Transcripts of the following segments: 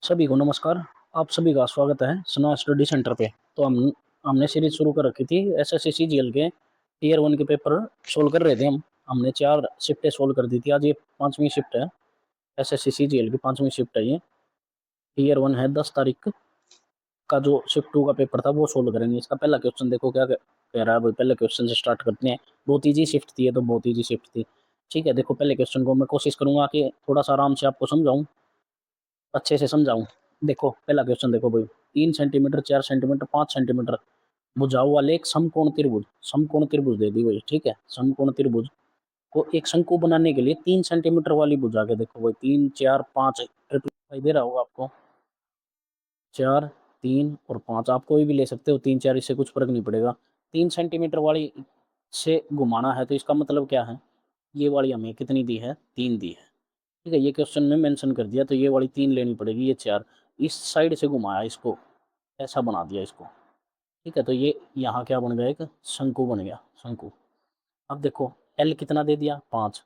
सभी को नमस्कार। आप सभी का स्वागत है सना स्टडी सेंटर पे। तो हमने सीरीज शुरू कर रखी थी एसएससी सीजीएल के ईयर 1 के पेपर सोल्व कर रहे थे हमने 4 शिफ्टें सोल्व कर दी थी। आज ये 5वीं शिफ्ट है। एसएससी सीजीएल की 5वीं शिफ्ट है ये। ईयर 1 है 10 तारीख का जो शिफ्ट 2 का पेपर था वो सोल्व करेंगे। इसका पहला क्वेश्चन देखो क्या कह रहा है भाई। पहले क्वेश्चन से स्टार्ट करते हैं। बहुत ईजी शिफ्ट थी ये तो, बहुत ईजी शिफ्ट थी। ठीक है, देखो पहले क्वेश्चन को मैं कोशिश करूंगा कि थोड़ा सा आराम से आपको समझाऊं, अच्छे से समझाऊं। देखो पहला क्वेश्चन देखो भाई। 3 सेंटीमीटर, 4 सेंटीमीटर, 5 सेंटीमीटर भुजाओ वाले एक समकोण त्रिभुज, समकोण त्रिभुज दे दी भाई। ठीक है, समकोण त्रिभुज को एक शंकु बनाने के लिए 3 सेंटीमीटर वाली भुजा के देखो भाई, 3, 4, 5 ट्रिपल दिखाई दे रहा होगा आपको। 4, 3 और 5 आप कोई भी ले सकते हो। 3, 4 इससे कुछ फर्क नहीं पड़ेगा। 3 सेंटीमीटर वाली से घुमाना है तो इसका मतलब क्या है, ये वाली हमें कितनी दी है, 3 दी है। ठीक है, ये क्वेश्चन में मेंशन कर दिया तो ये वाली 3 लेनी पड़ेगी, ये 4। इस साइड से घुमाया इसको, ऐसा बना दिया इसको। ठीक है, तो ये यहाँ क्या बन गया, एक शंकु बन गया, शंकु। अब देखो एल कितना दे दिया, 5।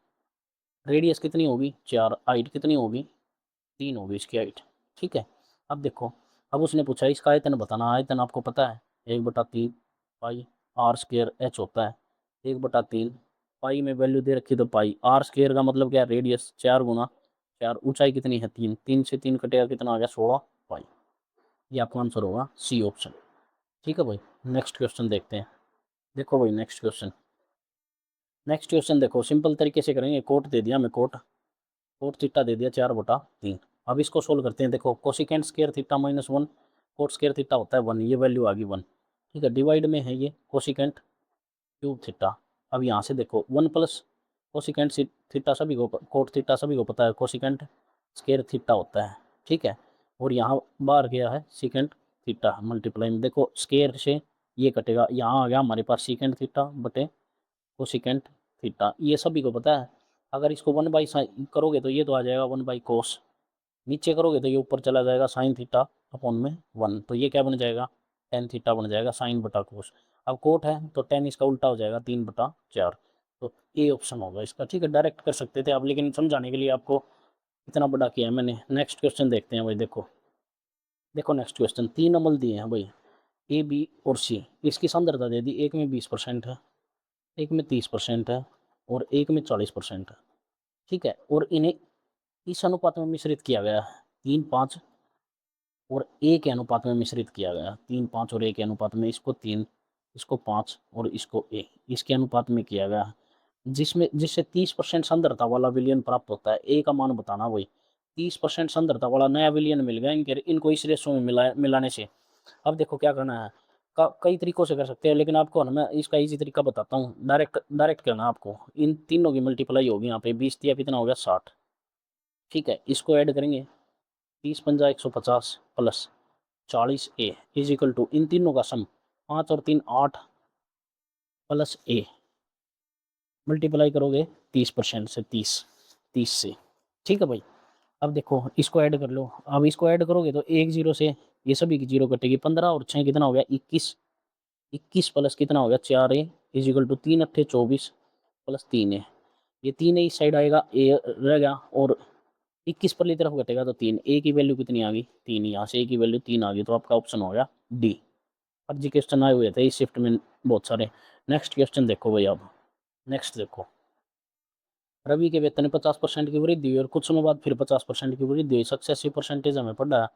रेडियस कितनी होगी, 4। हाइट कितनी होगी, 3 होगी इसकी हाइट। ठीक है, अब देखो, अब उसने पूछा इसका आयतन बताना। आयतन आपको पता है 1/3 पाई आर स्क्र एच होता है। 1/3 पाई में वैल्यू दे रखी तो पाई, आर स्क्र का मतलब क्या है, रेडियस। 4 गुना 4, ऊंचाई कितनी है, 3। 3 से 3 कटेगा, कितना आ गया, 16 पाई। ये आपका आंसर होगा सी ऑप्शन। ठीक है भाई, नेक्स्ट क्वेश्चन देखते हैं। देखो भाई नेक्स्ट क्वेश्चन, नेक्स्ट क्वेश्चन देखो सिंपल तरीके से करेंगे। कोट दे दिया हमें, कोट कोट थीटा दे दिया 4/3। अब इसको सोल्व करते हैं। देखो cosecant square theta -1, coat square theta होता है 1, ये वैल्यू आ गई 1। ठीक है, डिवाइड में है ये कोसिकेंट क्यूब थीटा। अब यहाँ से देखो 1 प्लस कोसिकेंट थीटा, सभी को कोट थीटा सभी को पता है, कोसिकेंट स्क्वायर थीटा होता है। ठीक है, और यहाँ बाहर गया है सीकेंट थीटा मल्टीप्लाई में। देखो स्क्वायर से ये कटेगा, यहाँ आ गया हमारे पास सीकेंट थीटा बटे कोसिकेंट थीटा, ये सभी को पता है। अगर इसको 1/साइन करोगे तो ये तो आ जाएगा 1/कोस, नीचे करोगे तो ये ऊपर चला जाएगा साइन थीटा अपॉन में 1, तो ये क्या बन जाएगा, टेन थीटा बन जाएगा, साइन बटा कोस। अब कोट है तो टेन इसका उल्टा हो जाएगा, 3/4। तो ए ऑप्शन होगा इसका। ठीक है, डायरेक्ट कर सकते थे आप, लेकिन समझाने के लिए आपको इतना बड़ा किया है मैंने। नेक्स्ट क्वेश्चन देखते हैं भाई। देखो देखो नेक्स्ट क्वेश्चन, 3 अमल दिए हैं भाई, ए बी और सी। इसकी सांद्रता दे दी, एक में 20% है, एक में 30% है, और एक में 40% है। ठीक है, और इन्हें इस अनुपात में मिश्रित किया गया है, 3, 5 और ए के अनुपात में मिश्रित किया गया। 3, 5 और ए के अनुपात में, इसको 3, इसको 5 और इसको ए, इसके अनुपात में किया गया, जिसमें जिससे 30% सांद्रता वाला विलयन प्राप्त होता है। ए का मान बताना वही, 30% सांद्रता वाला नया विलयन मिल गया इनको इस रेशो में मिलाने से। अब देखो क्या करना है, कई तरीकों से कर सकते हैं, लेकिन आपको ना मैं इसका इजी तरीका बताता हूँ। डायरेक्ट डायरेक्ट करना आपको। इन तीनों की मल्टीप्लाई होगी, यहाँ पे 20 दिया, कितना हो गया, 60। ठीक है, इसको ऐड करेंगे, 30×5 150 plus 40 a is equal to, इन तीनों का सम 5 और 3 8 प्लस ए, मल्टीप्लाई करोगे 30% से, 30 से। ठीक है भाई, अब देखो इसको ऐड कर लो। अब इसको ऐड करोगे तो एक जीरो से ये सभी की जीरो कटेगी, 15 और 6 कितना हो गया, 21। 21 प्लस कितना हो गया, 4 ए इज इक्वल टू 3 × 8 = 24 प्लस 3 ए। ये 3 ए इस साइड आएगा, ए रह गया, और 21 पर की तरफ घटेगा तो 3। ए की वैल्यू कितनी आ गई, 3। यहाँ से ए की वैल्यू 3 आ गई, तो आपका ऑप्शन हो गया डी। फर्जी क्वेश्चन आए हुए थे इस शिफ्ट में बहुत सारे। नेक्स्ट क्वेश्चन देखो भाई। अब नेक्स्ट देखो, रवि के वेतन में 50% की वृद्धि हुई और कुछ समय बाद फिर 50% की वृद्धि हुई। सक्सेसिव परसेंटेज हमें पढ़ा है,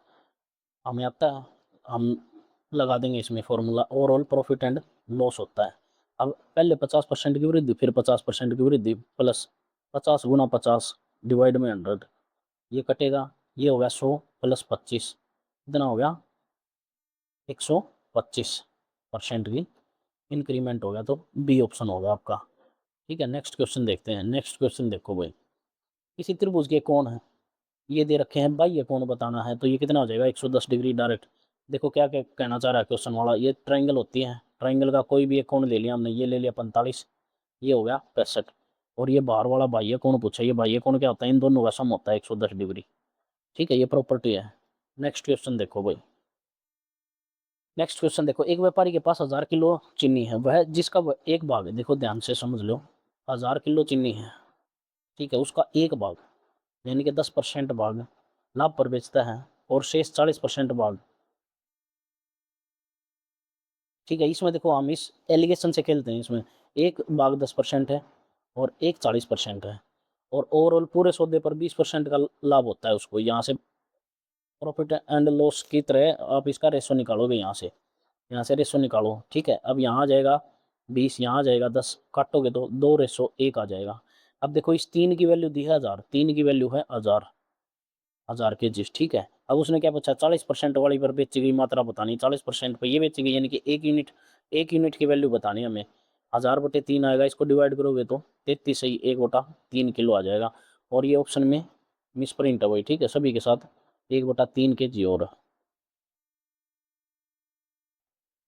हमें आता है, हम लगा देंगे इसमें formula. Overall profit and loss होता है। अब पहले 50% की वृद्धि, फिर 50% की वृद्धि, प्लस 50 × 50 डिवाइड में 100, ये कटेगा, ये हो गया 100 प्लस 25, कितना हो गया, 125% की इंक्रीमेंट हो गया, तो बी ऑप्शन होगा आपका। ठीक है, नेक्स्ट क्वेश्चन देखते हैं। नेक्स्ट क्वेश्चन देखो भाई, किसी त्रिभुज के कोण है, ये दे रखे हैं, बाह्य कोण बताना है, तो ये कितना हो जाएगा, 110 डिग्री डायरेक्ट। देखो क्या क्या कहना चाह रहा है क्वेश्चन वाला, ये ट्राइंगल होती है, ट्राइंगल का कोई भी एक कोण ले लिया हमने, ये ले लिया 45, ये हो गया 65, और ये बाहर वाला बाह्य कोण पूछा, ये बाह्य कोण क्या होता है, इन दोनों का सम होता है 110 डिग्री। ठीक है, ये प्रॉपर्टी है। नेक्स्ट क्वेश्चन देखो भाई, नेक्स्ट क्वेश्चन देखो, एक व्यापारी के पास 1000 किलो चीनी है, वह जिसका एक भाग है, देखो ध्यान से समझ लो, 1000 किलो चीनी है। ठीक है, उसका एक भाग यानी कि 10% भाग लाभ पर बेचता है। और शेष 40% भाग। ठीक है, इसमें देखो हम इस एलिगेशन से खेलते हैं। इसमें एक भाग 10% है और एक 40% है, और ओवरऑल पूरे सौदे पर 20% का लाभ होता है उसको। यहाँ से प्रॉफिट एंड लॉस की तरह आप इसका रेशो निकालोगे, यहाँ से रेशो निकालो। ठीक है, अब यहाँ आ जाएगा 20, यहाँ आ जाएगा 10, काटोगे तो 2:1 आ जाएगा। अब देखो इस 3 की वैल्यू दी है 1000, 3 की वैल्यू है 1000 के जी। ठीक है, अब उसने क्या पूछा, 40% वाली पर बेची गई मात्रा बतानी। 40% पर ये बेची गई, यानी कि 1 यूनिट की वैल्यू बतानी हमें। 1000/3 आएगा, इसको डिवाइड करोगे तो 33 सही 1/3 किलो आ जाएगा। और ये ऑप्शन में मिस प्रिंट है वही। ठीक है, सभी के साथ 1/3 के जी और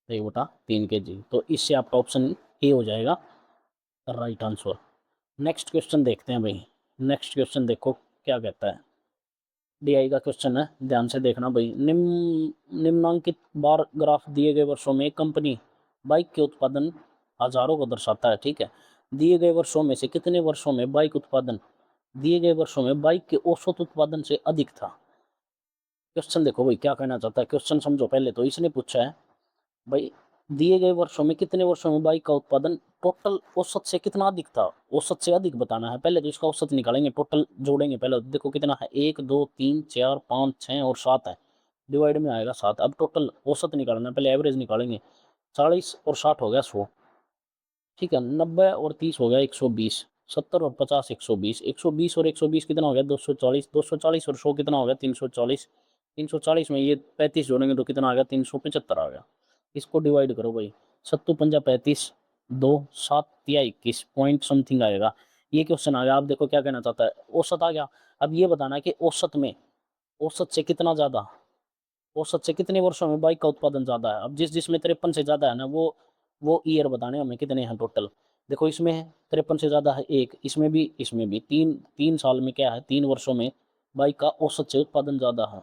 1/3 के जी, तो इससे आपका ऑप्शन ए हो जाएगा राइट आंसर। नेक्स्ट क्वेश्चन देखते हैं भाई। नेक्स्ट क्वेश्चन देखो क्या कहता है। डीआई का क्वेश्चन है, ध्यान से देखना भाई। निम्नांकित बार ग्राफ दिए गए वर्षों में कंपनी बाइक के उत्पादन हजारों को दर्शाता है। ठीक है, दिए गए वर्षों में से कितने वर्षों में बाइक उत्पादन दिए गए वर्षों में बाइक के औसत उत्पादन से अधिक था। क्वेश्चन देखो भाई क्या कहना चाहता है, क्वेश्चन समझो पहले। तो इसने पूछा है भाई, दिए गए वर्षों में कितने वर्षों में बाइक का उत्पादन टोटल औसत से कितना अधिक था। औसत से अधिक बताना है। पहले तो इसका औसत निकालेंगे, टोटल जोड़ेंगे। पहले तो देखो कितना है, 1 2 3 4 5 6 और 7 है, डिवाइड में आएगा 7। अब टोटल औसत निकालना है, पहले एवरेज निकालेंगे। 40 और 60 हो गया 100। ठीक है, 90 और 30 हो गया 120। 70 और 50 120। 120 और 120 कितना हो गया 240। 240 और 100 कितना हो गया 340। 340 में ये 35 जोड़ेंगे तो कितना आ गया 375 आ गया। इसको डिवाइड करो भाई, 7×5 = 35, 2 7 × 21 पॉइंट समथिंग आएगा। ये क्वेश्चन आ गया। आप देखो क्या कहना चाहता है, औसत आ गया। अब ये बताना है कि औसत से कितना ज्यादा, औसत से कितने वर्षों में बाइक का उत्पादन ज्यादा है। अब जिसमें 53 से ज्यादा है ना, वो ईयर बताने हमें कितने हैं टोटल। देखो इसमें 53 से ज्यादा है एक, इसमें भी तीन तीन साल में क्या है, 3 वर्षों में बाइक का औसत से उत्पादन ज्यादा है।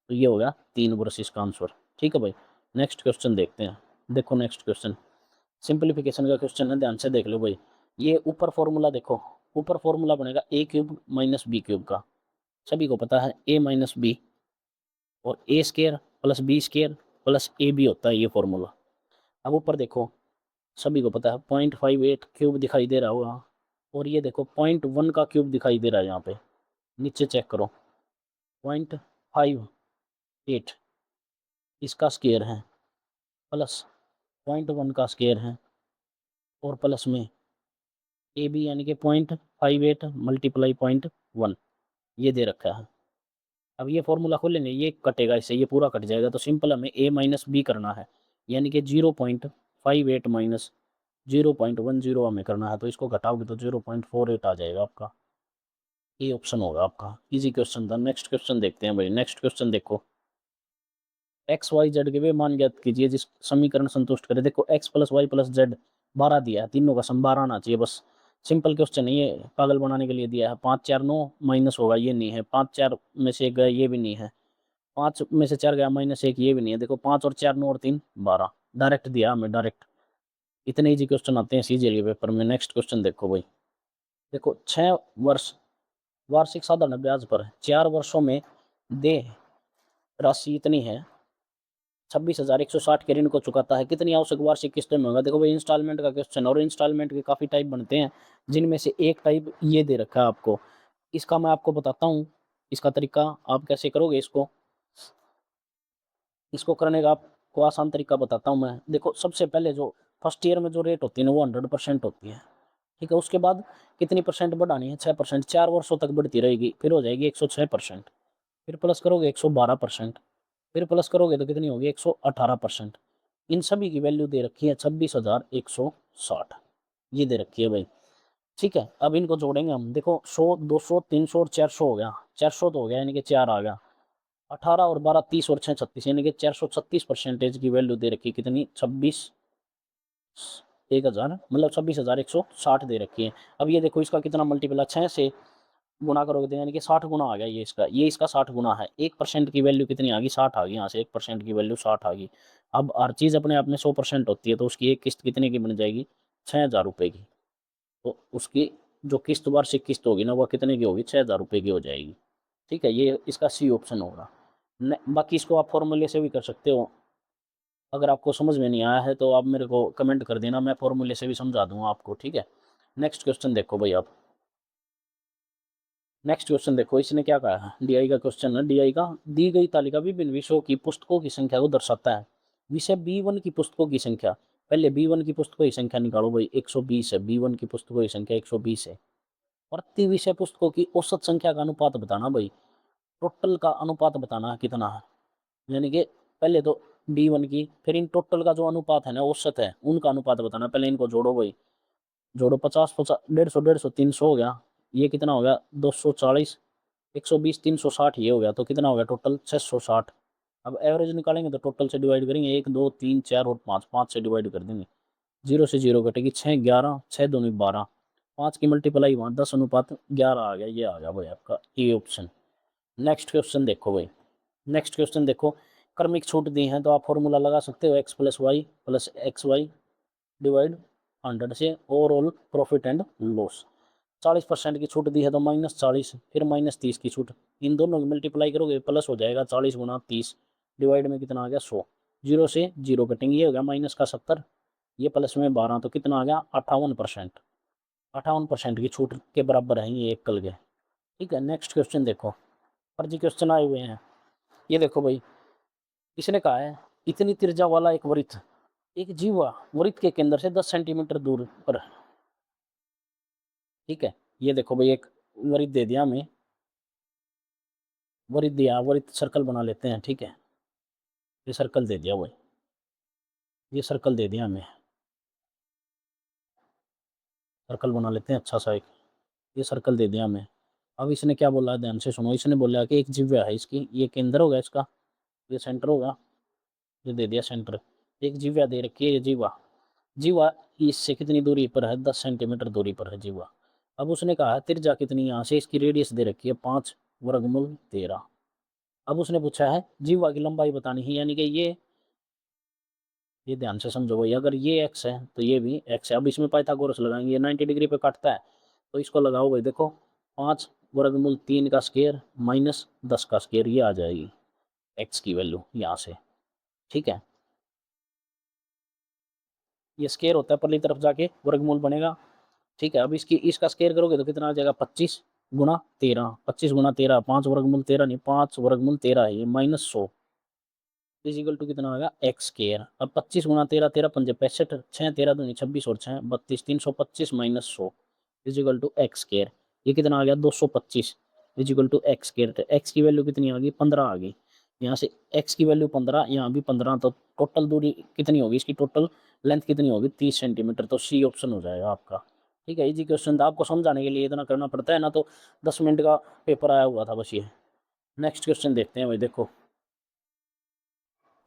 तो ये हो गया 3 वर्ष इसका आंसर। ठीक है भाई, नेक्स्ट क्वेश्चन देखते हैं। देखो नेक्स्ट क्वेश्चन सिंप्लीफिकेशन का क्वेश्चन है, ध्यान से देख लो भाई। ये ऊपर फॉर्मूला देखो, ऊपर फॉर्मूला बनेगा a³ - b³ का। सभी को पता है a - b और a² + b² + ab होता है ये फॉर्मूला। अब ऊपर देखो, सभी को पता है 0.58 क्यूब दिखाई दे रहा होगा, और ये देखो 0.1 का क्यूब दिखाई दे रहा है यहाँ पे। नीचे चेक करो, 0.58 इसका स्केयर है, प्लस 0.1 का स्केयर है, और प्लस में ए बी यानी कि 0.58 × 0.1 ये दे रखा है। अब ये फॉर्मूला खोलेंगे, ये कटेगा इससे, ये पूरा कट जाएगा। तो सिंपल हमें a - b करना है, यानी कि 0.58 - 0.10 हमें करना है। तो इसको घटाओगे तो 0.48 आ जाएगा आपका। ये ऑप्शन होगा आपका। इजी क्वेश्चन था। नेक्स्ट क्वेश्चन देखते हैं भाई। नेक्स्ट क्वेश्चन देखो, XY Z के वे मान ज्ञात कीजिए जिस समीकरण संतुष्ट करे। देखो x + y + z 12 दिया है, तीनों का सम 12 आना चाहिए बस। सिंपल क्वेश्चन है, ये पागल बनाने के लिए दिया है। 5 4 9 माइनस होगा, ये नहीं है। 5 4 में से 1 गया, ये भी नहीं है। 5 में से 4 गया -1, ये भी नहीं है। देखो 5 और 4 9 और 3 12, डायरेक्ट दिया हमें, डायरेक्ट। इतने इजी क्वेश्चन आते हैं सीजीएल के पेपर में। नेक्स्ट क्वेश्चन देखो भाई। देखो 6 वर्ष वार्षिक साधारण ब्याज पर 4 वर्षों में दे राशि इतनी है, 26,160 के ऋण को चुकाता है, कितनी आवश्यक वार्षिक किस्तों में होगा। देखो भाई इंस्टॉलमेंट का क्वेश्चन, और इंस्टॉलमेंट के काफी टाइप बनते हैं, जिनमें से एक टाइप ये दे रखा है आपको। इसका मैं आपको बताता हूँ, इसका तरीका आप कैसे करोगे। इसको करने का आपको आसान तरीका बताता हूँ मैं। देखो सबसे पहले जो फर्स्ट ईयर में जो रेट होती है ना, वो 100% होती है। ठीक है, उसके बाद कितनी परसेंट बढ़ानी है, 6%। 4 वर्षों तक बढ़ती रहेगी, फिर हो जाएगी 106%। फिर प्लस करोगे 112%। फिर प्लस करोगे तो कितनी होगी 118%। इन सभी की वैल्यू दे रखी है 26,160, ये दे रखी है भाई। ठीक है, अब इनको जोड़ेंगे हम। देखो 100 200 300 और 400 हो गया। 400 तो हो गया, यानी कि 4 आ गया। 18 और 12 30 और 6 36, यानी कि 436% की वैल्यू दे रखी है। कितनी 26,000 मतलब 26,160 दे रखी है। अब ये देखो इसका कितना मल्टीपल 6 से गुना करोगे तो यानी कि 60 गुना आ गया। ये इसका 60 गुना है। 1% की वैल्यू कितनी आ गई 60 आ गई। यहाँ से 1% की वैल्यू 60 आ गई। अब हर चीज़ अपने आप में 100% होती है, तो उसकी एक किस्त कितने की बन जाएगी 6,000 रुपये की। तो उसकी जो किस्त वार्षिक किस्त होगी ना, वह कितने की होगी 6,000 रुपये की हो जाएगी। ठीक है, ये इसका सी ऑप्शन होगा। बाकी इसको आप फॉर्मूले से भी कर सकते हो। अगर आपको समझ में नहीं आया है तो आप मेरे को कमेंट कर देना, मैं फॉर्मूले से भी समझा दूंगा आपको, ठीक है। नेक्स्ट क्वेश्चन देखो भाई आप। नेक्स्ट क्वेश्चन देखो, इसने क्या कहा है, डीआई का क्वेश्चन है। डीआई का दी गई तालिका विभिन्न विषयों की पुस्तकों की संख्या को दर्शाता है। विषय B1 की पुस्तकों की संख्या, पहले B1 की पुस्तकों की संख्या निकालो भाई, 120 है। B1 की पुस्तकों की संख्या 120 है। प्रति विषय पुस्तकों की औसत संख्या का अनुपात बताना भाई, टोटल का अनुपात बताना कितना है। यानी कि पहले तो B1 की, फिर इन टोटल का जो अनुपात है ना, औसत है, उनका अनुपात बताना। पहले इनको जोड़ो भाई, जोड़ो 50 50, 150 150, 300 हो गया। ये कितना हो गया, 240, 120, 360, ये हो गया। तो कितना हो गया टोटल, 660। अब एवरेज निकालेंगे तो टोटल से डिवाइड करेंगे, 1 2 3 4 और 5, 5 से डिवाइड कर देंगे। 0 से 0 कटेगी, 6 11, 6 दूनी 12, 5 की मल्टीप्लाई वहाँ 10:11 आ गया। ये आ गया भाई आपका ए ऑप्शन। नेक्स्ट क्वेश्चन देखो भाई। नेक्स्ट क्वेश्चन देखो, क्रमिक छूट दी है तो आप फॉर्मूला लगा सकते हो, x + y + xy डिवाइड 100 से ओवरऑल प्रॉफिट एंड लॉस। 40% की छूट दी है तो -40, फिर -30 की छूट, इन दोनों की मल्टीप्लाई करोगे प्लस हो जाएगा, 40 × 30 डिवाइड में कितना आ गया, 100। 0 से 0 कटेंगे, ये हो गया माइनस का 70, ये प्लस में 12, तो कितना आ गया, 58%। 58% की छूट के बराबर है ये एकल के, ठीक है। नेक्स्ट क्वेश्चन देखो, फर्जी क्वेश्चन आए हुए हैं। ये देखो भाई, इसने कहा है इतनी त्रिज्या वाला एक वृत्त, एक जीवा वृत्त के केंद्र से 10 सेंटीमीटर दूर पर, ठीक है। ये देखो भाई, एक वृत्त दे दिया हमें, वृत्त दिया, वृत्त सर्कल बना लेते हैं, ठीक है। ये सर्कल दे दिया भाई, ये सर्कल दे दिया हमें, सर्कल बना लेते हैं अच्छा सा एक, ये सर्कल दे दिया हमें। अब इसने क्या बोला, ध्यान से सुनो। इसने बोला कि एक जीवा है, इसकी ये केंद्र होगा, इसका ये सेंटर होगा, ये दे दिया सेंटर। एक जीवा दे रखी है, ये जीवा, जीवा इससे कितनी दूरी पर है, 10 सेंटीमीटर दूरी पर है जीवा। अब उसने कहा त्रिज्या कितनी, यहाँ से इसकी रेडियस दे रखी है 5√13। अब उसने पूछा है जीवा की लंबाई बतानी है, यानी कि ये ध्यान से समझो भाई, अगर ये x है तो ये भी x है। अब इसमें पाइथागोरस लगाएंगे, ये 90 डिग्री पे काटता है, तो इसको लगाओ भाई, देखो 5√3 का स्क्वायर -10 का स्क्वायर, ये आ जाएगी x की वैल्यू यहाँ से, ठीक है। ये स्क्वायर होता है, परली तरफ जाके वर्गमूल बनेगा, ठीक है। अब इसका स्क्वायर करोगे तो कितना आ जाएगा, 25×13, 25×13, 5√13 नहीं, 5√13 है ये, -100 इजिकल टू कितना आएगा, एक्स स्क्वायर। अब 25×13, 13 पंजे 65, 6 13 दूनी 26 और 6 32, 325 -100 इजिकल टू एक्स स्क्वायर। ये कितना आ गया, 225 इजिकल टू एक्स स्क्वायर। तो एक्स की वैल्यू कितनी आ गई, 15 आ गई। यहाँ से एक्स की वैल्यू 15, यहाँ भी 15, तो टोटल दूरी कितनी होगी, इसकी टोटल लेंथ कितनी होगी, 30 सेंटीमीटर। तो सी ऑप्शन हो जाएगा आपका, ठीक है। इजी क्वेश्चन था, आपको समझाने के लिए इतना करना पड़ता है ना, तो 10 मिनट का पेपर आया हुआ था बस ये। नेक्स्ट क्वेश्चन देखते हैं भाई, देखो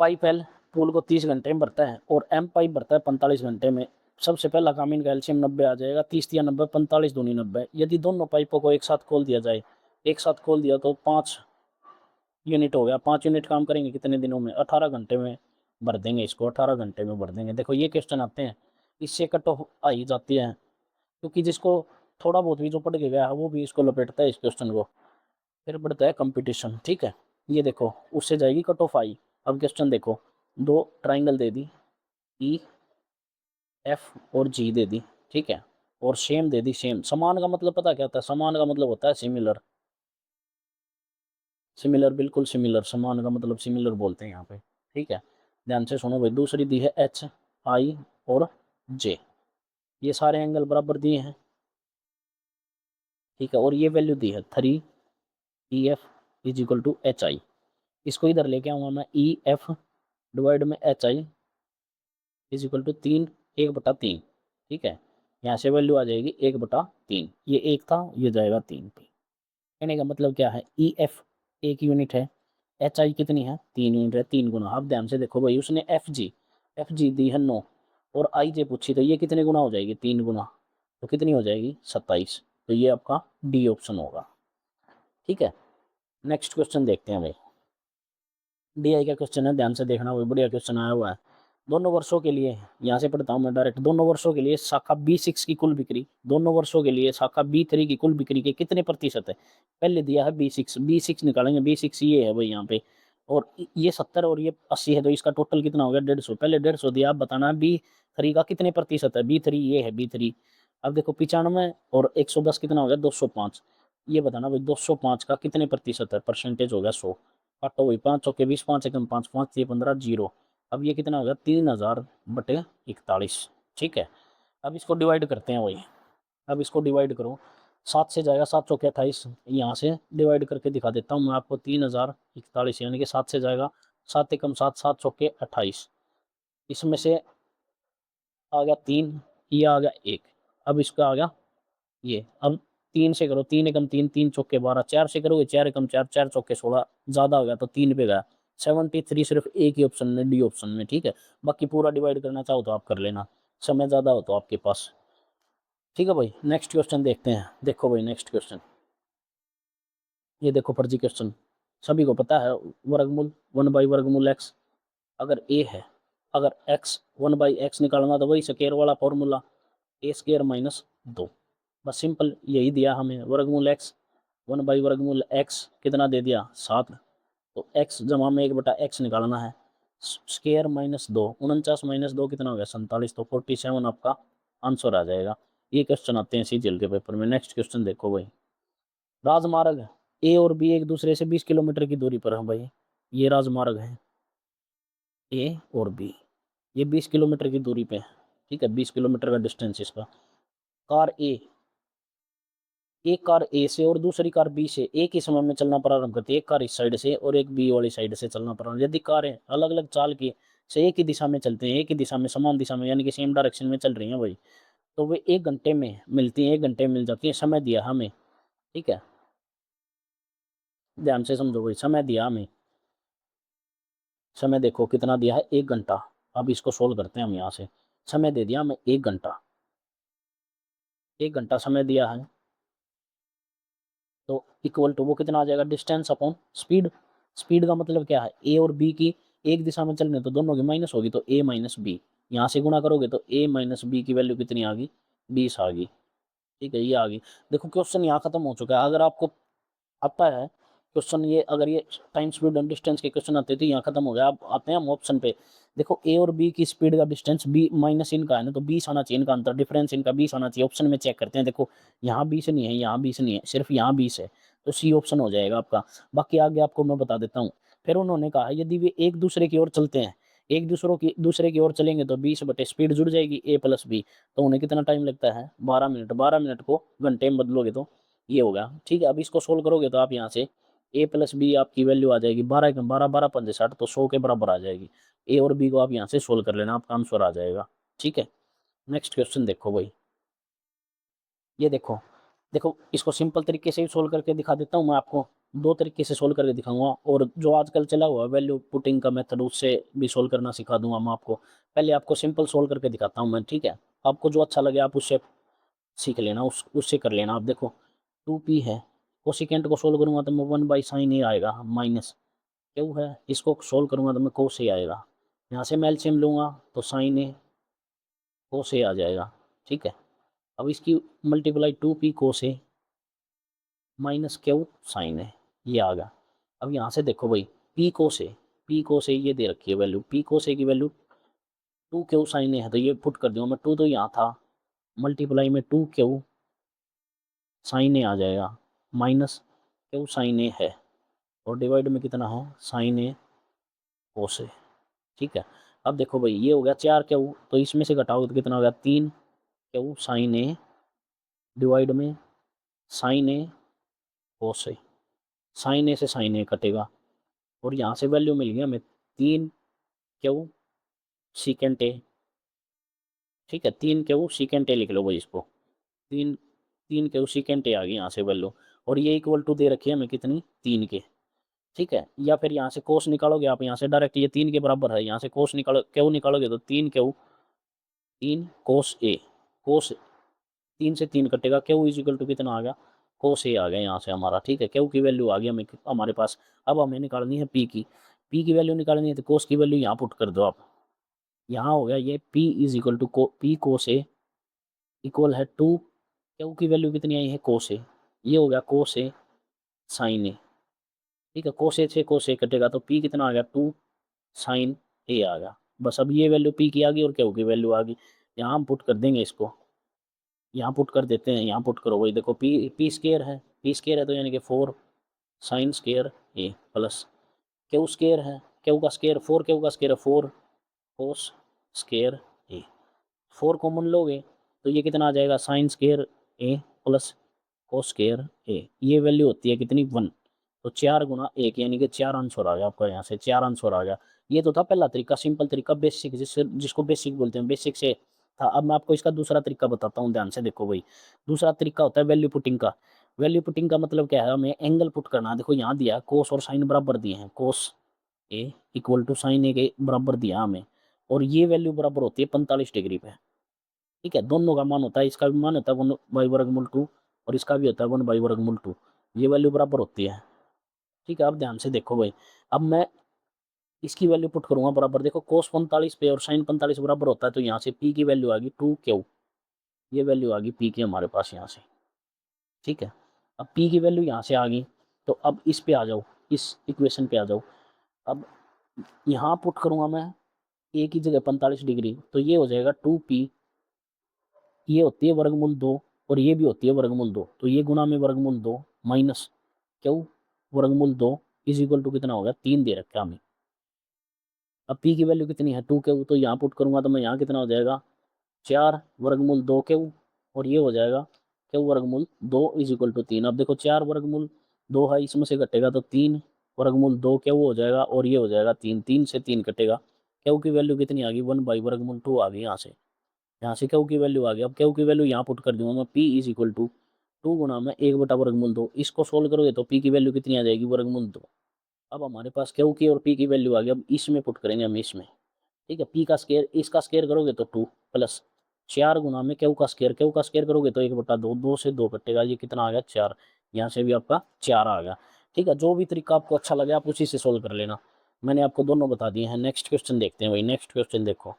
पाइप एल पूल को 30 घंटे में भरता है और एम पाइप भरता है 45 घंटे में। सबसे पहला काम इनका एलसीएम 90 आ जाएगा, 30 या 90, 45 दूनी 90। यदि दोनों पाइपों को एक साथ खोल दिया जाए, एक साथ खोल दिया तो 5 यूनिट हो गया। 5 यूनिट काम करेंगे कितने दिनों में, 18 घंटे में भर देंगे इसको, 18 घंटे में भर देंगे। देखो ये क्वेश्चन आते हैं, इससे कट ऑफ आ ही जाती है, क्योंकि जिसको थोड़ा बहुत भी जो पढ़ के गया है वो भी इसको लपेटता है इस क्वेश्चन को। फिर बढ़ता है कंपटीशन, ठीक है। ये देखो उससे जाएगी कट ऑफ आई। अब क्वेश्चन देखो, दो ट्राइंगल दे दी, ई एफ और जी दे दी, ठीक है, और सेम दे दी। सेम, समान का मतलब पता क्या होता है, समान का मतलब होता है सिमिलर। सिमिलर, बिल्कुल सिमिलर, समान का मतलब सिमिलर बोलते हैं यहाँ पे, ठीक है। ध्यान से सुनो भाई, दूसरी दी है एच आई और जे, ये सारे एंगल बराबर दिए हैं, ठीक है। और ये वैल्यू दी है 3 E F is equal to H I. इसको इधर लेके आऊंगा मैं, ई एफ डिवाइड में H I is equal to 3, 1/3, ठीक है। यहाँ से वैल्यू आ जाएगी 1/3, ये 1 था, ये जाएगा 3 पे। कहने का मतलब क्या है, ई एफ 1 यूनिट है, एच आई कितनी है, 3 यूनिट है, 3 गुना। अब ध्यान से देखो भाई, उसने एफ जी दी है 9 और आई जे पूछी, तो ये कितने गुना हो जाएगी, 3 गुना, तो कितनी हो जाएगी, 27। तो ये आपका डी ऑप्शन होगा, ठीक है। नेक्स्ट क्वेश्चन देखते हैं भाई, डी आई का क्वेश्चन है, ध्यान से देखना भाई, बढ़िया क्वेश्चन आया हुआ है। दोनों वर्षों के लिए, यहाँ से पढ़ता हूँ मैं डायरेक्ट, दोनों वर्षों के लिए शाखा B6 की कुल बिक्री, दोनों वर्षों के लिए शाखा B3 की कुल बिक्री के कितने प्रतिशत है। पहले दिया है B6, B6 निकालेंगे, B6 ये है भाई यहाँ पे और ये 70 और ये 80 है, तो इसका टोटल कितना हो गया 150। पहले 150 दिया, आप बताना B3 का कितने प्रतिशत है। B3 ये है B3। अब देखो 95 और 110 कितना हो गया 205। ये बताना भाई 205 का कितने प्रतिशत है, परसेंटेज हो गया 100। काटो भाई 5 चौके 20, 5 एकम 5, 5 15 जीरो। अब ये कितना हो गया 3000/41। ठीक है, अब इसको डिवाइड करते हैं भाई। अब इसको डिवाइड करो, 7 से जाएगा, 7 चौके 28। यहाँ से डिवाइड करके दिखा देता हूँ मैं आपको, 3041 यानी कि 7 से जाएगा, 7 एकम 7, 7 चौके 28। इसमें से आ गया 3, ये आ गया 1। अब इसका आ गया ये। अब 3 से करो, 3 एकम 3, 3 चौके 12। 4 से करोगे, 4 एकम 4, 4 चौके 16। ज़्यादा हो गया तो 3 पे गया। 73 सिर्फ एक ही ऑप्शन में, डी ऑप्शन में। ठीक है, बाकी पूरा डिवाइड करना चाहो तो आप कर लेना, समय ज़्यादा हो तो आपके पास। ठीक है भाई, नेक्स्ट क्वेश्चन देखते हैं। देखो भाई नेक्स्ट क्वेश्चन, ये देखो फर्जी क्वेश्चन, सभी को पता है। वर्गमूल 1/वर्गमूल x अगर a है, अगर x 1/x निकालना तो वही स्क्वायर वाला फॉर्मूला, a² - 2। बस सिंपल यही दिया हमें, वर्गमूल x 1/वर्गमूल x कितना दे दिया 7। तो x जमा में 1/x निकालना है, स्क्वायर -2, 49 - 2 कितना हो गया 47। तो 47 आपका आंसर आ जाएगा। ये क्वेश्चन आते हैं सीजीएल के पेपर में। नेक्स्ट क्वेश्चन देखो भाई, राजमार्ग ए और बी एक दूसरे से 20 किलोमीटर की दूरी पर है भाई। ये राजमार्ग है ए और बी, ये 20 किलोमीटर की दूरी पे है। ठीक है, 20 किलोमीटर का डिस्टेंस इसका। कार ए, एक कार ए से और दूसरी कार बी से एक ही समय में चलना प्रारंभ करती है। एक कार इस साइड से और एक बी वाली साइड से चलना प्रारंभ। यदि कारें अलग अलग चाल की से एक ही दिशा में चलते हैं, एक ही दिशा में, समान दिशा में, यानी कि सेम डायरेक्शन में चल रही हैं भाई, तो वे 1 घंटे में मिलती हैं, 1 घंटे में मिल जाती है। समय दिया हमें, ठीक है, ध्यान से समझो भाई, समय दिया हमें। समय देखो कितना दिया है 1 घंटा। अब इसको सोल्व करते हैं हम। यहाँ से समय दे दिया हमें 1 घंटा, 1 घंटा समय दिया है। तो इक्वल टू वो कितना आ जाएगा, डिस्टेंस अपॉन स्पीड। स्पीड का मतलब क्या है, ए और बी की एक दिशा में चलने, तो दोनों की माइनस होगी, तो a - b। यहाँ से गुणा करोगे तो a - b की वैल्यू कितनी आ गई, 20 आ गई। ठीक है, ये आ गई। देखो क्वेश्चन यहाँ खत्म हो चुका है। अगर आपको आता है क्वेश्चन, ये अगर ये टाइम स्पीड एंड डिस्टेंस के क्वेश्चन आते थे यहाँ खत्म हो गया। अब आते हैं हम ऑप्शन पे। देखो ए और बी की स्पीड का डिस्टेंस बी माइनस इनका है ना, तो 20 आना चाहिए, इनका अंतर डिफरेंस इनका 20 आना चाहिए। ऑप्शन में चेक करते हैं, देखो यहाँ 20 नहीं है, यहाँ 20 नहीं है, सिर्फ यहाँ 20 है, तो सी ऑप्शन हो जाएगा आपका। बाकी आगे आपको मैं बता देता हूँ। फिर उन्होंने कहा यदि वे एक दूसरे की ओर चलते हैं, एक दूसरे की ओर चलेंगे तो 20 बटे स्पीड जुड़ जाएगी a + b। तो उन्हें कितना टाइम लगता है 12 मिनट। 12 मिनट को घंटे में बदलोगे तो ये होगा। ठीक है, अब इसको सोल्व करोगे तो आप यहाँ से a + b आपकी वैल्यू आ जाएगी 12 एकम 12, 12 पंजे 60, तो 100 के बराबर आ जाएगी। ए और बी को आप यहाँ से सोल्व कर लेना, आपका आंसर आ जाएगा। ठीक है, नेक्स्ट क्वेश्चन देखो भाई, ये देखो। देखो इसको सिंपल तरीके से ही सोल्व करके दिखा देता हूँ मैं आपको, दो तरीके से सोल्व करके दिखाऊंगा, और जो आजकल चला हुआ वैल्यू पुटिंग का मेथड उससे भी सोल्व करना सिखा दूंगा मैं आपको। पहले आपको सिंपल सोल्व करके दिखाता हूँ मैं। ठीक है, आपको जो अच्छा लगे आप उससे सीख लेना, उससे कर लेना। आप देखो 2p है, कोसिकेंट को सोल्व करूंगा तो मैं 1/sin a आएगा, माइनस क्यू है, इसको सोल्व करूंगा तो मैं cos a आएगा। यहाँ से मैं एलसीएम लूंगा तो sin a cos a आ जाएगा। ठीक है, अब इसकी multiply 2p cos a minus Q sin a, ये आ गया। अब यहाँ से देखो भाई p cos a ये दे रखी है वैल्यू, p cos a की वैल्यू 2q sin a है, तो ये पुट कर दूंगा मैं। 2 तो यहाँ था, मल्टीप्लाई में 2q sin a आ जाएगा, माइनस क्यू sin a है, और डिवाइड में कितना है sin a cos a। ठीक है, अब देखो भाई ये हो गया 4q, तो इसमें से घटाओगे तो कितना हो गया 3q sin a, डिवाइड में sin a cos a। sin a से sin a कटेगा, और यहाँ से वैल्यू मिल गई हमें 3q सीकेंट a। ठीक है, 3q सीकेंट a लिख लो भाई इसको, 3q सीकेंट a आ गई यहाँ से वैल्यू, और ये इक्वल टू दे रखी है हमें कितनी 3 के। ठीक है, या फिर यहाँ से कोस निकालोगे आप, यहाँ से डायरेक्ट ये 3 के बराबर है, यहाँ से कोस निकालो, क्यू निकालोगे तो 3q 3 cos a, कोस 3 से 3 कटेगा, क्यू इज इक्वल टू कितना आ गया कोस a आ गया यहाँ से हमारा। ठीक है, क्यू की वैल्यू आ गई हमें हमारे पास। अब हमें निकालनी है पी की वैल्यू निकालनी है, तो कोस की वैल्यू यहाँ पुट कर दो आप। यहाँ हो गया ये p is equal to P cos a equal है 2, क्यू की वैल्यू कितनी आई है कोस a, ये हो गया कोस a sin a। ठीक है, कोस ए से कोस ए कटेगा तो पी कितना आ गया 2 साइन ए आ गया। बस अब ये वैल्यू पी की आ गई और क्यू की वैल्यू आ गई। यहाँ हम पुट कर देंगे इसको, यहाँ पुट कर देते हैं, यहाँ पुट करो, वही देखो पी पी स्केयर है, पी स्केयर है तो यानी कि 4 साइन स्केयर ए प्लस क्यू स्केयर है, क्यू का स्केयर 4, क्यू का स्केयर है 4 कोस स्केयर ए। 4 कॉमन लोगे तो ये कितना आ जाएगा साइन स्केयर ए प्लस कोस स्केयर ए। ये वैल्यू होती है कितनी 1। तो 4 गुना 1 यानी कि 4 आंसर आ गया आपका, यहाँ से 4 आंसर आ गया। ये तो था पहला तरीका, सिंपल तरीका, बेसिक, जिसको बेसिक बोलते हैं, बेसिक से था। अब मैं आपको इसका दूसरा तरीका बताता हूँ, ध्यान से देखो भाई। दूसरा तरीका होता है वैल्यू पुटिंग का। वैल्यू पुटिंग का मतलब क्या है, हमें एंगल पुट करना है। देखो यहाँ दिया कोस और साइन बराबर दिए हैं, कोस ए इक्वल टू साइन ए के बराबर दिया हमें, और ये वैल्यू बराबर होती है 45 डिग्री पे। ठीक है, दोनों का मान होता है, इसका भी मान होता है 1/2 और इसका भी होता है 1/2। ये वैल्यू बराबर होती है। ठीक है, अब ध्यान से देखो भाई, अब मैं इसकी वैल्यू पुट करूंगा बराबर, देखो कोस 45 पे और साइन 45 बराबर होता है, तो यहाँ से पी की वैल्यू आ गई 2 क्यू। ये वैल्यू आ गई पी की हमारे पास यहाँ से। ठीक है, अब पी की वैल्यू यहाँ से आ गई, तो अब इस पे आ जाओ, इस इक्वेशन पे आ जाओ। अब यहाँ पुट करूंगा मैं ए की जगह 45 डिग्री, तो ये हो जाएगा 2p, ये होती है वर्गमूल 2 और ये भी होती है वर्गमूल 2, तो ये गुना में वर्गमूल 2 माइनस क्यू वर्गमूल 2 इज इक्वल टू कितना हो गया 3 दे रखा हमें। अब पी की वैल्यू कितनी है 2 क्यू, तो यहाँ पुट करूंगा तो मैं यहाँ कितना हो जाएगा 4 वर्गमूल 2 क्यू, और ये हो जाएगा क्यू वर्गमूल 2 इज इक्वल टू 3। अब देखो 4 वर्गमूल 2 है, इसमें से घटेगा तो 3 वर्गमूल 2 क्यू हो जाएगा, और ये हो जाएगा 3, 3 से 3 कटेगा। क्यू की वैल्यू कितनी आ गई 1/वर्गमूल 2 आ गई यहाँ से। यहाँ से क्यू की वैल्यू आ गई। अब क्यू की वैल्यू यहाँ पुट कर दूंगा मैं, पी इज इक्वल टू 2 गुना में 1/वर्गमूल 2। इसको सोल्व करोगे तो पी की वैल्यू कितनी आ जाएगी वर्गमूल 2। अब हमारे पास क्यू की और पी की वैल्यू आ गई, अब इसमें पुट करेंगे हम इसमें। ठीक है, पी का स्केयर, इसका स्केयर करोगे तो 2 प्लस 4 गुना में क्यू का स्केयर, क्यू का स्केयर करोगे तो 1/2, 2 से 2 कटेगा, ये कितना आ गया 4। यहाँ से भी आपका 4 आ गया। ठीक है, जो भी तरीका आपको अच्छा लगे आप उसी से सोल्व कर लेना, मैंने आपको दोनों बता दिए हैं। नेक्स्ट क्वेश्चन देखते हैं भाई, नेक्स्ट क्वेश्चन देखो।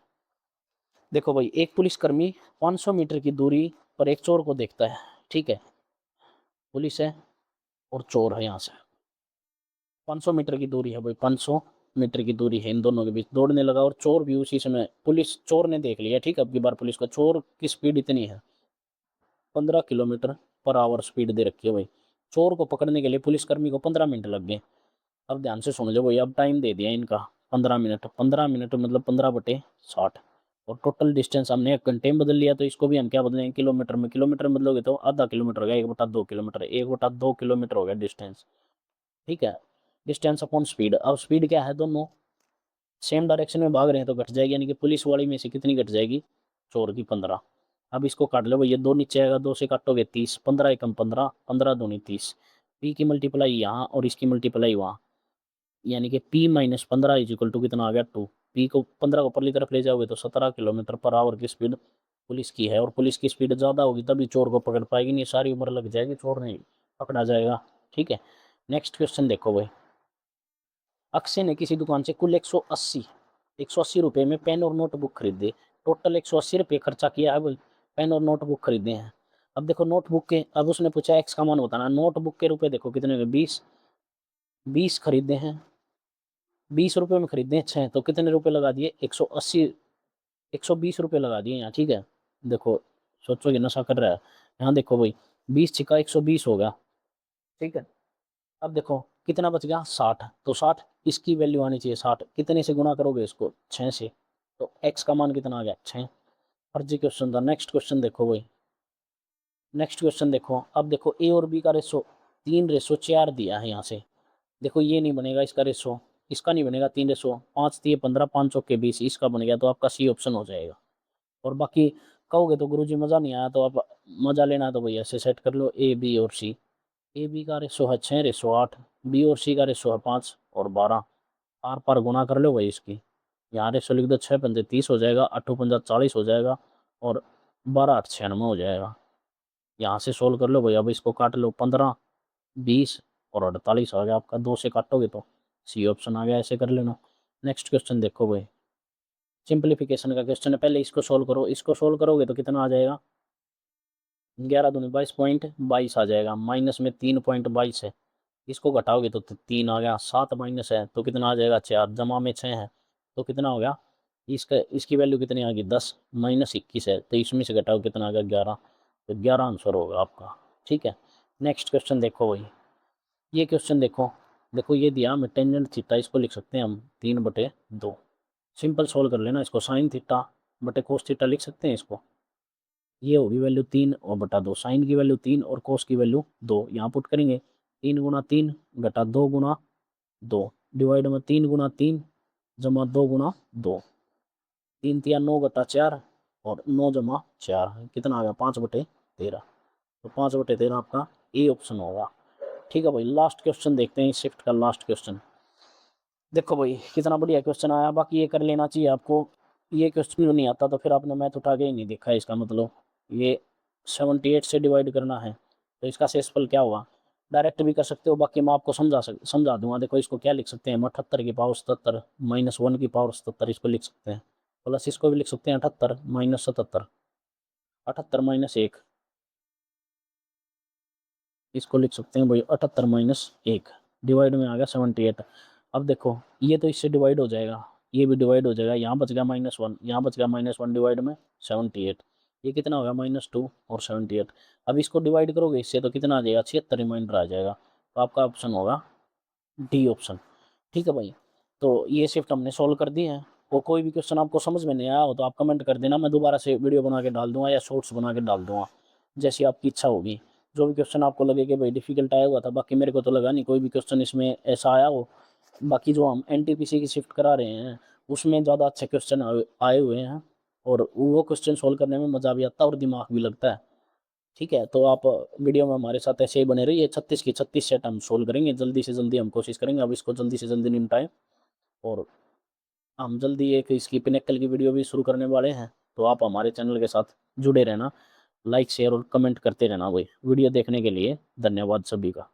देखो भाई, एक पुलिसकर्मी 500 मीटर की दूरी पर एक चोर को देखता है। ठीक है, पुलिस है और चोर है, यहाँ से 500 मीटर की दूरी है भाई, 500 मीटर की दूरी है इन दोनों के बीच, दौड़ने लगा और चोर भी उसी समय, पुलिस चोर ने देख लिया। ठीक है, अब की बार पुलिस का, चोर की स्पीड इतनी है 15 किलोमीटर पर आवर स्पीड दे रखी है भाई। चोर को पकड़ने के लिए पुलिसकर्मी को 15 मिनट लग गए। अब ध्यान से सुन लो भाई, अब टाइम दे दिया इनका 15 मिनट, 15 मिनट मतलब 15/60, और टोटल डिस्टेंस हमने एक घंटे में बदल लिया, तो इसको भी हम क्या बदलेंगे किलोमीटर में। किलोमीटर में बदलोगे तो आधा किलोमीटर हो गया, 1/2 किलोमीटर, 1/2 किलोमीटर हो गया डिस्टेंस। ठीक है, डिस्टेंस अपॉन स्पीड। अब स्पीड क्या है, दोनों सेम डायरेक्शन में भाग रहे हैं तो घट जाएगी, यानी कि पुलिस वाली में से कितनी घट जाएगी, चोर की 15। अब इसको काट लो भाई, ये 2 नीचे आएगा, 2 से काटोगे 30, 15 एकम 15, 15 दूनी 30। पी की मल्टीप्लाई यहाँ और इसकी मल्टीप्लाई वहाँ, यानी कि p-15 इज इक्वल टू कितना आ गया 2। पी को 15 को परली तरफ ले जाओगे तो 17 किलोमीटर पर आवर की स्पीड पुलिस की है, और पुलिस की स्पीड ज़्यादा होगी तभी चोर को पकड़ पाएगी, नहीं सारी उम्र लग जाएगी, चोर नहीं पकड़ा जाएगा। ठीक है, नेक्स्ट क्वेश्चन देखो भाई। अक्षय ने किसी दुकान से कुल 180 रुपए में पेन और नोटबुक खरीदे। टोटल 180 रुपये खर्चा किया है भाई, पेन और नोटबुक खरीदे हैं। अब देखो नोटबुक के, अब उसने पूछा एक्स का मान बताना। नोटबुक के रुपए देखो कितने हुए, 20, 20 खरीदे हैं, 20 रुपये में खरीदे हैं 6, तो कितने रुपए लगा दिए 180, 120 रुपये लगा दिए यहाँ। ठीक है, देखो सोचो ये नशा कर रहा है। यहाँ देखो भाई 20 छिका 120 हो गया। ठीक है, अब देखो कितना बच गया 60, तो 60 इसकी वैल्यू आनी चाहिए 60, कितने से गुना करोगे इसको 6 से, तो x का मान कितना आ गया 6। फर्जी क्वेश्चन था। नेक्स्ट क्वेश्चन देखो भाई, नेक्स्ट क्वेश्चन देखो। अब देखो ए और बी का रेशो 3/4 दिया है यहाँ से। देखो ये नहीं बनेगा इसका रेशो, इसका नहीं बनेगा 3/5, 3 15, 5 चौके 20, इसका बन गया, तो आपका सी ऑप्शन हो जाएगा। और बाकी कहोगे तो गुरुजी मज़ा नहीं आया, तो आप मज़ा लेना है तो भैया ऐसे सेट कर लो ए बी और सी। ए बी का रेशो है 6/8, बी और सी का रेशो है 5 और 12, आर पार गुना कर लो भाई इसकी। यहाँ रेशो लिख दो, 6 पंजे 30 हो जाएगा, 8 पंजा 40 हो जाएगा, और 12 8 96 हो जाएगा। यहाँ से सोल्व कर लो भाई, अब इसको काट लो, 15, 20 और 48 आ गया आपका, 2 से काटोगे तो सी ऑप्शन आ गया, ऐसे कर लेना। नेक्स्ट क्वेश्चन देखो भाई, सिंप्लीफिकेशन का क्वेश्चन है, पहले इसको सोल्व करो। इसको सोल्व करोगे तो कितना आ जाएगा, 11 दूनी 22.22 आ जाएगा, माइनस में 3.22 है, इसको घटाओगे तो 3 आ गया, 7 माइनस है तो कितना आ जाएगा 4, जमा में 6 है तो कितना हो गया, इसका इसकी वैल्यू कितनी आ गई 10, माइनस 21 है तो इसमें से घटाओ कितना आ गया 11, तो 11 आंसर होगा आपका। ठीक है, नेक्स्ट क्वेश्चन देखो भाई, ये क्वेश्चन देखो, देखो ये दिया हमें टेंजेंट थीटा, इसको लिख सकते हैं हम 3/2, सिंपल सोल्व कर लेना इसको, साइन थीटा बटे कोस थीटा लिख सकते हैं इसको, ये होगी वैल्यू 3 और बटा 2, साइन की वैल्यू 3 और कोस की वैल्यू 2, यहाँ पुट करेंगे 3 गुना 3 घटा 2 गुना 2 डिवाइड में 3 गुना 3 जमा 2 गुना 2, 3 तिया 9 घटा 4 और 9 जमा 4 कितना आ गया 5/13, तो 5/13 आपका ए ऑप्शन होगा। ठीक है भाई, लास्ट क्वेश्चन देखते हैं इस शिफ्ट का लास्ट क्वेश्चन। देखो भाई कितना बढ़िया क्वेश्चन आया, बाकी ये कर लेना चाहिए आपको, ये क्वेश्चन नहीं आता तो फिर आपने मैथ उठा के ही नहीं देखा है, इसका मतलब ये 78 से डिवाइड करना है तो इसका शेषफल क्या होगा, डायरेक्ट भी कर सकते हो, बाकी मैं आपको समझा दूंगा। देखो इसको क्या लिख सकते हैं, 78 की पावर 77 माइनस 1 की पावर 77 इसको लिख सकते हैं, प्लस इसको भी लिख सकते हैं 78 माइनस 77, 78 माइनस 1, इसको लिख सकते हैं भाई 78 माइनस 1, डिवाइड में आ गया 78। अब देखो ये तो इससे डिवाइड हो जाएगा, ये भी डिवाइड हो जाएगा, यहाँ बच गया -1, यहाँ बच गया -1 डिवाइड में 78, ये कितना होगा -2 और 78। अब इसको डिवाइड करोगे इससे तो कितना आ जाएगा 76 रिमाइंडर आ जाएगा, तो आपका ऑप्शन होगा डी ऑप्शन। ठीक है भाई, तो ये शिफ्ट हमने सोल्व कर दी है, और कोई भी क्वेश्चन आपको समझ में नहीं आया हो तो आप कमेंट कर देना, मैं दोबारा से वीडियो बना के डाल दूंगा या शॉर्ट्स बना के डाल दूंगा, जैसी आपकी इच्छा होगी। जो भी क्वेश्चन आपको लगे कि भाई डिफिकल्ट आया हुआ था, बाकी मेरे को तो लगा नहीं कोई भी क्वेश्चन इसमें ऐसा आया हो, बाकी जो हम एनटीपीसी की शिफ्ट करा रहे हैं उसमें ज़्यादा अच्छे क्वेश्चन आए हुए हैं, और वो क्वेश्चन सोल्व करने में मज़ा भी आता है और दिमाग भी लगता है। ठीक है, तो आप वीडियो में हमारे साथ ऐसे ही बने रहिए, 36 की 36 सेट हम सोल्व करेंगे, जल्दी से जल्दी हम कोशिश करेंगे अब इसको जल्दी से जल्दी निपटाएं, और हम जल्दी एक इसकी पिनेकल की वीडियो भी शुरू करने वाले हैं, तो आप हमारे चैनल के साथ जुड़े रहना, लाइक शेयर और कमेंट करते रहना भाई। वीडियो देखने के लिए धन्यवाद सभी का।